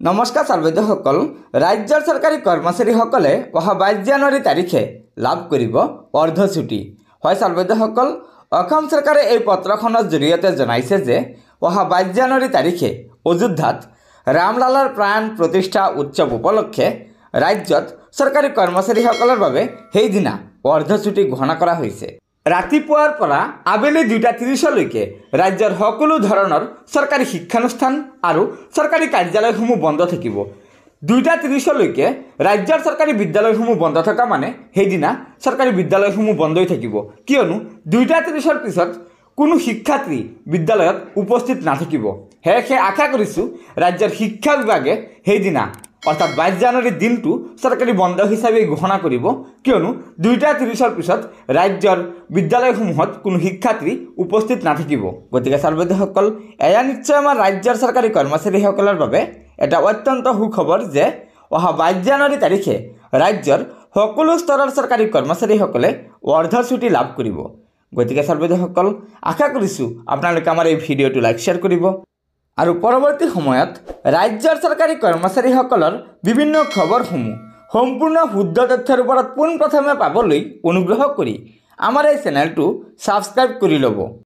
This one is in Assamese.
নমস্কাৰ সৰ্বদসকল ৰাজ্যৰ চৰকাৰী কৰ্মচাৰীসকলে অহা 22 জানুৱাৰী তাৰিখে লাভ কৰিব অৰ্ধছুটি হয় সৰ্বদসকল অসম চৰকাৰে এই পত্ৰখনৰ জৰিয়তে জনাইছে যে অহা 22 জানুৱাৰী তাৰিখে অযোধ্যাত ৰামলালাৰ প্ৰাণ প্ৰতিষ্ঠা উৎসৱ উপলক্ষে ৰাজ্যত চৰকাৰী কৰ্মচাৰীসকলৰ বাবে সেইদিনা অৰ্ধছুটি ঘোষণা কৰা হৈছে। ৰাতিপুৱাৰ পৰা আবেলি 2:30 লৈকে ৰাজ্যৰ সকলো ধৰণৰ চৰকাৰী শিক্ষানুষ্ঠান আৰু চৰকাৰী কাৰ্যালয়সমূহ বন্ধ থাকিব। 2:30 লৈকে ৰাজ্যৰ চৰকাৰী বিদ্যালয়সমূহ বন্ধ থকা মানে সেইদিনা চৰকাৰী বিদ্যালয়সমূহ বন্ধই থাকিব, কিয়নো 2:30 পিছত কোনো শিক্ষাৰ্থী বিদ্যালয়ত উপস্থিত নাথাকিব। সেয়েহে আশা কৰিছোঁ ৰাজ্যৰ শিক্ষা বিভাগে সেইদিনা অৰ্থাৎ 22 জানুৱাৰীৰ দিনটো চৰকাৰী বন্ধ হিচাপে ঘোষণা কৰিব, কিয়নো 2:30 পিছত ৰাজ্যৰ বিদ্যালয়সমূহত কোনো শিক্ষাৰ্থী উপস্থিত নাথাকিব। গতিকে সৰ্বদসকল এয়া নিশ্চয় আমাৰ ৰাজ্যৰ চৰকাৰী কৰ্মচাৰীসকলৰ বাবে এটা অত্যন্ত সুখবৰ যে অহা 22 জানুৱাৰী তাৰিখে ৰাজ্যৰ সকলো স্তৰৰ চৰকাৰী কৰ্মচাৰীসকলে অৰ্ধছুটি লাভ কৰিব। গতিকে সৰ্বদসকল আশা কৰিছোঁ আপোনালোকে আমাৰ এই ভিডিঅ'টো লাইক শ্বেয়াৰ কৰিব আৰু পৰৱৰ্তী সময়ত ৰাজ্যৰ চৰকাৰী কৰ্মচাৰীসকলৰ বিভিন্ন খবৰসমূহ সম্পূৰ্ণ শুদ্ধ তথ্যৰ ওপৰত পোনপ্ৰথমে পাবলৈ অনুগ্ৰহ কৰি আমাৰ এই চেনেলটো ছাবস্ক্ৰাইব কৰি ল'ব।